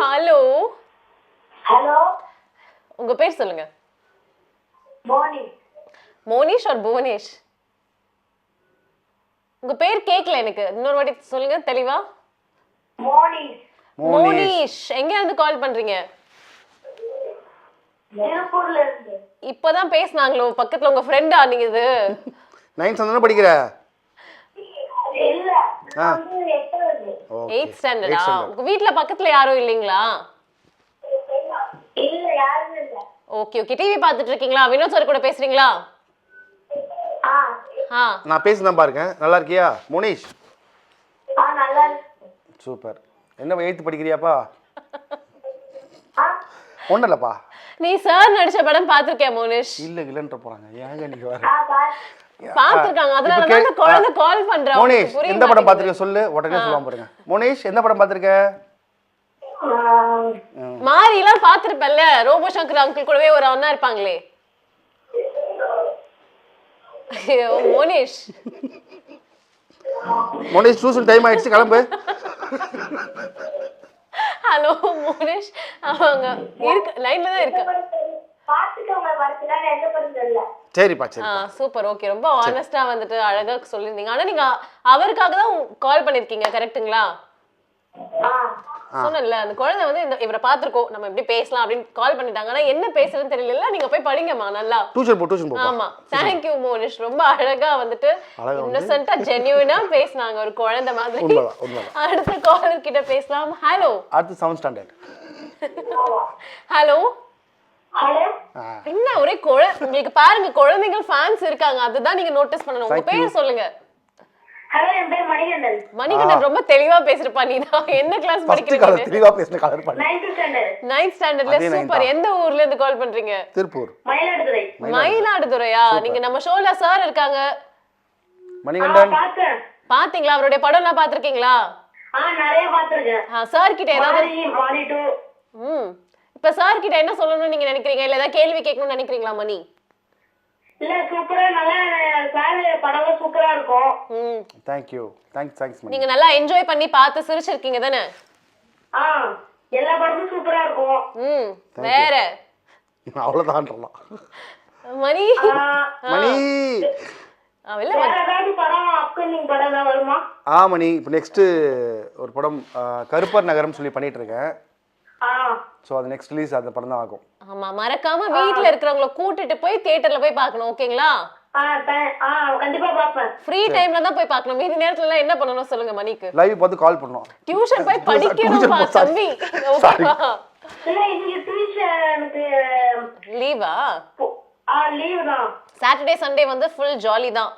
Hello. Hello. உங்க பேர் சொல்லுங்க. மார்னிங். மோனிஷ் ஆர் புவனேஷ்? உங்க பேர் கேட்கல எனக்கு. இன்னொரு வாட்டி சொல்லுங்க தெளிவா. மார்னிங். மோனிஷ். எங்க இருந்து கால் பண்றீங்க? திருப்பூர்ல இருந்து. இப்பதான் பேசுனாங்களோ பக்கத்துல உங்க ஃப்ரெண்டா நீங்க? இது 9th ஸ்டாண்டர்ட் படிக்கிற? இல்ல. நான் 8th ஸ்டாண்டர்டா? உங்க வீட்ல பக்கத்துல யாரும் இல்லீங்களா? இல்ல, யாரும் இல்ல. Okay okay. டிவி பார்த்துட்டு இருக்கீங்களா? வினோத் சார் கூட பேசுறீங்களா? ஆ. நான் பேசுதான் பாருங்க. நல்லா இருக்கியா மோனிஷ்? நல்லா இருக்கு. சூப்பர். என்ன 8th படிக்கிறியாப்பா? ஒன்றும் இல்லைப்பா. நீ சார் நடிச்ச படம் பார்த்திருக்கியா மோனிஷ்? இல்லைன்ற போறாங்க. ஏங்க நீங்க வர பார்த்திருக்காங்க. அதனால தான் அந்த குழந்தை கால் பண்றா. மோனிஷ் எந்த படம் பார்த்திருக்க சொல்லு, உடனே சொல்லுவான் பாருங்க. மோனிஷ் எந்த படம் பார்த்திருக்க? மாரிலாம் பார்த்திருப்பல்ல? ரோபோ சங்கர் அங்கிள் கூடவே ஒரு அண்ணா இருப்பாங்களே. மோனிஷ் மோனிஷ் டியூஷன் டைம் ஆயிடுச்சு, கிளம்பு. ஹலோ மோனிஷ். அவங்க இருக்கு, லைன்ல தான் இருக்கு. சரிப்பா சரி. சூப்பர். ஓகே. ரொம்ப ஆனஸ்டா வந்துட்டு அழகா சொல்லிருந்தீங்க. ஆனா நீங்க அவருக்காக தான் கால் பண்ணிருக்கீங்க, கரெக்ட்டுங்களா? சொன்னல அந்த குழந்தை வந்து இவரை பார்த்திருக்கோம், நம்ம எப்படி பேசலாம் அப்படின்னு கால் பண்ணிட்டாங்க. ஆனா என்ன பேசுறதுன்னு தெரியல. நீங்க போய் படிங்கம்மா நல்லா. டியூஷன் போ. ஆமா. Thank you Monish. ரொம்ப அழகா வந்துட்டு இன்னசென்ட்டா ஜென்யூனா பேசுனாங்க, ஒரு குழந்தை மாதிரி. அடுத்த காலர் கிட்ட பேசலாம். ஹலோ. அடுத்து 7th ஸ்டாண்டர்ட். ஹலோ. ஹலோ. என்ன ஒரே உங்களுக்கு பாருங்க, குழந்தைகள் ஃபேன்ஸ் இருக்காங்க. அதுதான் நீங்க நோட்டீஸ் பண்ணணும். உங்க பேர் சொல்லுங்க. ஹலோ, என் பேர் மணிகண்டன். மணிகண்டன் ரொம்ப தெளிவா பேசுறப்பா. நீ தான் என்ன கிளாஸ் படிக்கிறீங்க? தெளிவா பேசுன கலர் பண்ணு. 9th standard. 9th ஸ்டாண்டர்ட்ல. சூப்பர். எந்த ஊர்ல இருந்து கால் பண்றீங்க? திருப்பூர். மயிலாடுதுறை. மயிலாடுதுறையா? நீங்க நம்ம ஷோல சார் இருக்காங்க மணிகண்டன். பாத்தீங்களா? அவருடைய படம் எல்லாம் பாத்திருக்கீங்களா? நிறைய பாத்துருக்கேன். சார் கிட்ட ஏதாவது இப்ப சார் கிட்ட என்ன சொல்லணும்னு நீங்க நினைக்கிறீங்க? இல்ல ஏதாவது கேள்வி கேட்கணும்னு நினைக்கிறீங்களா மணி? இல்ல, சூப்பரா நல்லா சார் படம் சூப்பரா இருக்கும். Thank you. Thanks மணி. நீங்க நல்லா என்ஜாய் பண்ணி பார்த்து சிரிச்சிருக்கீங்க தானே? எல்லா படமும் சூப்பரா இருக்கும். வேற அவ்வளவுதான் மணி. மணி இல்ல வேற ஏதாவது படம் அப்கமிங் படம் தான் வருமா? மணி இப்போ நெக்ஸ்ட் ஒரு படம் கருப்பர் நகரம் சொல்லி பண்ணிட்டு இருக்கேன். சோ அது நெக்ஸ்ட் ரிலீஸ் அந்த படம் தான் ஆகும். ஆமா, மறக்காம வீட்ல இருக்கிறவங்கள கூட்டிட்டு போய் தியேட்டர்ல போய் பார்க்கணும். ஓகேங்களா? கண்டிப்பா பாப்பேன். ஃப்ரீ டைம்ல தான் போய் பார்க்கணும். மீதி நேரத்துல எல்லாம் என்ன பண்ணனும் சொல்லுங்க மணிக்கு? லைவ் பார்த்து கால் பண்ணனும். டியூஷன் போய் படிக்கணும் தம்பி. ஓகேவா? இல்ல, இன்னைக்கு டியூஷனுக்கு லீவா? லீவ் தான். சாட்டர்டே சண்டே வந்து ஃபுல் ஜாலி தான்.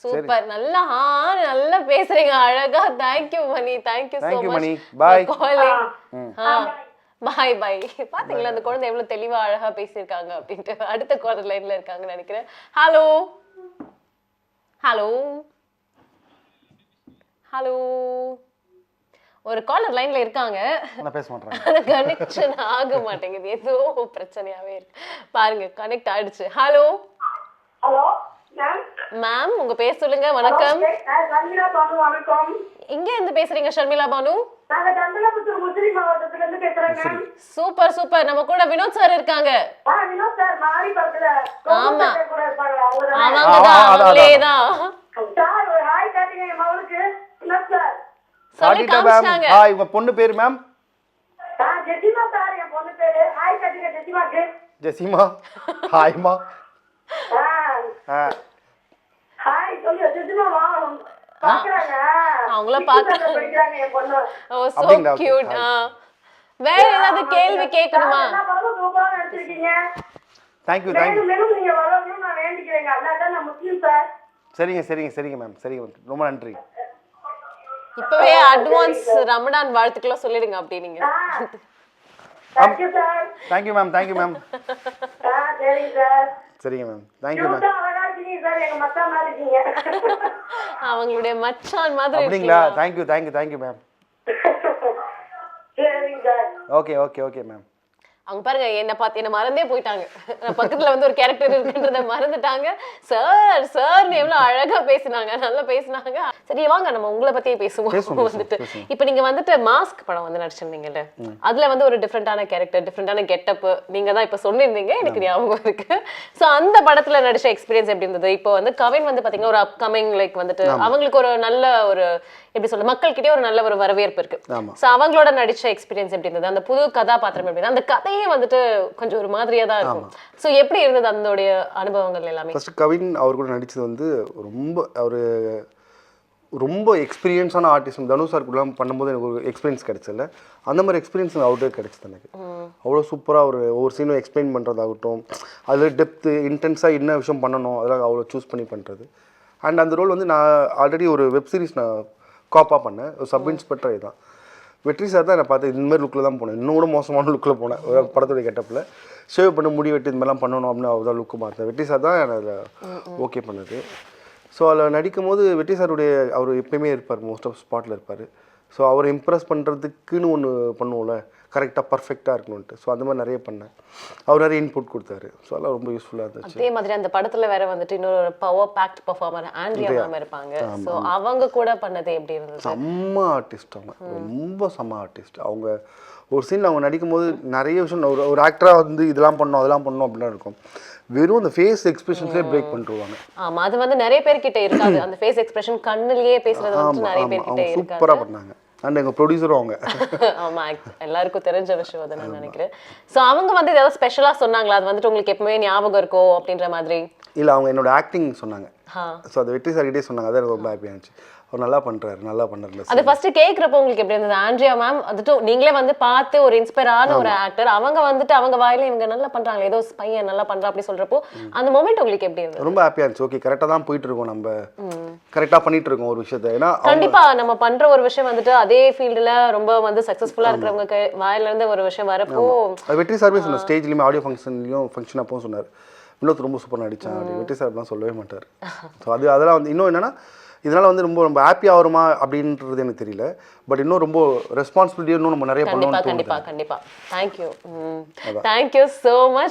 சூப்பர். நல்லா நல்லா பேசுறீங்க அழகா. Thank you Mani. Thank you so much. Mani. Bye. Bye bye. பாத்தீங்களா அந்த குழந்தை எவ்வளவு தெளிவா அழகா பேசியிருக்காங்க அப்படின்ட்டு. அடுத்த காலர் லைன்ல இருக்காங்கன்னு நினைக்கிறேன். ஹலோ. ஹலோ. ஹலோ. ஒரு காலர் லைன்ல இருக்காங்க. நான் பேச மாட்டேன். அது கனெக்ஷன் ஆக மாட்டேங்குது. ஏதோ பிரச்சனையாவே இருக்கு. பாருங்க கனெக்ட் ஆயிடுச்சு. ஹலோ. ஹலோ மேம், உங்க பேர் சொல்லுங்க. வணக்கம். ஷர்மிளா பானு. வணக்கம். எங்க இருந்து பேசுறீங்க ஷர்மிளா பானு? நாங்க தண்டலபுத்தூர் முஸ்லிம் மாவட்டத்துல இருந்து பேசுறேன். Super super. நம்ம கூட வினோத் சார் இருக்காங்க. வினோத் சார் மாரி பக்கத்துல ஆமா கூட இருப்பாங்க. அவங்களேதான். சார் ஒரு ஹாய் காட்டுங்க என் மகளுக்கு. வினோத் சார் சொல்லி காமிச்சாங்க. ஹாய். உங்க பொண்ணு பேர் மேம்? ஜெசிமா சார். என் பொண்ணு பேரு. ஹாய் காட்டுங்க ஜெசிமாக்கு. ஜெசிமா. ஹாய்மா. ஹாய் சொல்லு ஜெசிமா. பாக்குறாங்க. அவங்கள பாக்குறாங்க. படிக்கறாங்க என் பொண்ணு. ஓ சோ கியூட். வேற ஏதாவது கேள்வி கேட்கணுமா? சூப்பரா நடிச்சிருக்கீங்க. Thank you. நீங்க வரணும்னு நான் வேண்டிக்கிறேன். அண்ணா நான் முஸ்லிம் சார். சரிங்க மேம். ரொம்ப நன்றி. இப்பவே அட்வான்ஸ் ரமலான் வாழ்த்துக்களை சொல்லிடுங்க அப்படி நீங்க. Thank you sir. Thank you ma'am. சரிங்க சார். சரிங்க ma'am. Thank you ma'am. Sir எங்க மச்சான் மாதிரி இருக்கீங்க. அவங்களுடைய மச்சான் மாதிரி அப்படிங்களா? Thank you ma'am. சரிங்க சார். Okay ma'am. அவங்க பாருங்க என்ன மறந்தே போயிட்டாங்க. நான் பக்கத்துல வந்து ஒரு கேரக்டர் இருக்குன்றத மறந்துட்டாங்க. சார் எவ்வளவு அழகா பேசினாங்க, நல்லா பேசினாங்க. சரி வாங்க நம்ம உங்களை பத்தியே பேசுவோம். வந்துட்டு இப்ப நீங்க வந்துட்டு மாஸ்க் படம் வந்து நடிச்சிருந்தீங்கல்ல, அதுல வந்து ஒரு டிஃப்ரெண்டான கேரக்டர், டிஃப்ரெண்டான கெட்டப் நீங்க தான் இப்ப சொன்னிருந்தீங்க, எனக்கு ஞாபகம் இருக்கு. சோ அந்த படத்துல நடிச்ச எக்ஸ்பீரியன்ஸ் எப்படி இருந்தது? இப்போ வந்து கவின் வந்து பாத்தீங்கன்னா ஒரு அப்கமிங் லைக் வந்துட்டு அவங்களுக்கு ஒரு நல்ல ஒரு எப்படி சொல்ல மக்கள்கிட்டயே ஒரு நல்ல ஒரு வரவேற்பு இருக்கு. சோ அவங்களோட நடிச்ச எக்ஸ்பீரியன்ஸ் எப்படி இருந்தது? அந்த புது கதாபாத்திரம் எப்படி? அந்த கதையே வந்துட்டு கொஞ்சம் ஒரு மாதிரியா தான் இருக்கும். சோ எப்படி இருந்தது அதோடைய அனுபவங்கள் எல்லாமே? ஃபர்ஸ்ட் கவின் அவர் கூட நடிச்சது வந்து ரொம்ப எக்ஸ்பீரியன்ஸான ஆர்டிஸ்ட். தனுஷ் சார் கூட பண்ணும்போது எனக்கு ஒரு எக்ஸ்பீரியன்ஸ் கிடைச்சல, அந்த மாதிரி எக்ஸ்பீரியன்ஸ் அவர்கிட்ட கிடைச்சது எனக்கு. அவ்வளோ சூப்பராக ஒவ்வொரு சீனும் எக்ஸ்பிளைன் பண்ணுறதாகட்டும், அதில் டெப்த்து இன்டென்ஸாக என்ன விஷயம் பண்ணணும் அதெல்லாம் அவ்வளோ சூஸ் பண்ணி பண்ணுறது. அண்ட் அந்த ரோல் வந்து நான் ஆல்ரெடி ஒரு வெப் சீரிஸ் நான் காப்பாக பண்ணேன், ஒரு சப் இன்ஸ்பெக்டர். இதுதான் வெற்றி சார் தான் என்னை பார்த்து இந்த மாதிரி லுக்கில் தான் போனேன், இன்னும் கூட மோசமான லுக்கில் போனேன். ஒரு படத்துடைய கெட்டப்பில் ஷேவ் பண்ணி முடி வெட்டி இந்த மாதிரிலாம் பண்ணணும் அப்படின்னு அவர் தான் லுக்கு மாற்றேன். வெற்றி சார் தான் என்னை அதில் ஓகே பண்ணது. ஸோ அதில் நடிக்கும் போது வெற்றி சாருடைய அவர் எப்பயுமே இருப்பார், மோஸ்ட் ஆஃப் ஸ்பாட்டில் இருப்பார். ஸோ அவரை இம்ப்ரெஸ் பண்ணுறதுக்குன்னு ஒன்று பண்ணுவோம்ல, கரெக்டாக பர்ஃபெக்டாக இருக்கணும்ட்டு. ஸோ அந்த மாதிரி நிறைய பண்ணேன். அவர் நிறைய இன்புட் கொடுத்தாரு. ஸோ அதெல்லாம் ரொம்ப யூஸ்ஃபுல்லாக இருந்துச்சு. அதே மாதிரி அந்த படத்தில் வேற வந்துட்டு இன்னொரு power fact performer Andrea ma'am இருப்பாங்க. ஸோ அவங்க கூட பண்ணது எப்படி இருந்தது? செம்ம ஆர்டிஸ்ட் அவங்க, ரொம்ப செம்ம ஆர்டிஸ்ட். அவங்க ஒரு சீன் அவங்க நடிக்கும் போது நிறைய விஷயம் ஒரு ஆக்டராக வந்து இதெல்லாம் பண்ணணும் அதெல்லாம் பண்ணணும் அப்படின்னு இருக்கும். வெறும் அந்த ஃபேஸ் எக்ஸ்பிரஷன்ஸ்லேயே பிரேக் பண்ணிடுவாங்க. ஆமா, அது வந்து நிறைய பேர்கிட்ட இருக்காது. அந்த ஃபேஸ் எக்ஸ்பிரஷன் கண்ணுலயே பேசுறது வந்து நிறைய பேர்கிட்ட இருக்காது. சூப்பராக பண்ணாங்க. அண்ட் எங்கள் ப்ரொடியூசரும் அவங்க. ஆமா, எல்லாருக்கும் தெரிஞ்ச விஷயம் அதை நான் நினைக்கிறேன். ஸோ அவங்க வந்து ஏதாவது ஸ்பெஷலாக சொன்னாங்களா? அது வந்துட்டு உங்களுக்கு எப்பவுமே ஞாபகம் இருக்கோ அப்படின்ற மாதிரி? இல்லை, அவங்க என்னோட ஆக்டிங் சொன்னாங்க. ஸோ அது வெற்றி சார்கிட்டே சொன்னாங்க. அதான் எனக்கு ரொம்ப ஹாப்பியாக இருந்துச்சு. அவர் நல்லா பண்ணுறாரு, நல்லா பண்ணுறாரு. அது ஃபர்ஸ்ட் கேட்குறப்போ உங்களுக்கு எப்படி இருந்தது? ஆண்ட்ரியா மேம் வந்துட்டு நீங்களே வந்து பார்த்து ஒரு இன்ஸ்பயரான ஒரு ஆக்டர், அவங்க வந்துட்டு அவங்க வாயில இவங்க நல்லா பண்றாங்க, ஏதோ பையன் நல்லா பண்றா அப்படி சொல்றப்போ அந்த மொமெண்ட் உங்களுக்கு எப்படி இருந்தது? ரொம்ப ஹாப்பியாக இருந்துச்சு. ஓகே, கரெக்டாக தான் போயிட்டு இருக்கோம், நம்ம கரெக்டாக பண்ணிட்டு இருக்கோம் ஒரு விஷயத்தை. ஏன்னா கண்டிப்பா நம்ம பண்ற ஒரு விஷயம் வந்துட்டு அதே ஃபீல்டுல ரொம்ப வந்து சக்சஸ்ஃபுல்லா இருக்கிறவங்க வாயில இருந்து ஒரு விஷயம் வரப்போ வெற்றி சார்வே சொன்னார். ஸ்டேஜ்லையுமே ஆடியோ ஃபங்க்ஷன் அப்போ சொன்னார், இன்னொருத்தர் ரொம்ப சூப்பர் நடிச்சான் அப்படி. வெற்றி சார்லாம் சொல்லவே மாட்டார். ஸோ அதெல்லாம் வந்து இன்னும் என்னன்னா இதனால் வந்து ரொம்ப ஹாப்பியாக வருமா அப்படின்றது எனக்கு தெரியல. பட் இன்னும் ரொம்ப ரெஸ்பான்சிபிலிட்டியாக இன்னும் நம்ம நிறைய பண்ணணும். கண்டிப்பாக தேங்க்யூ ஸோ மச்.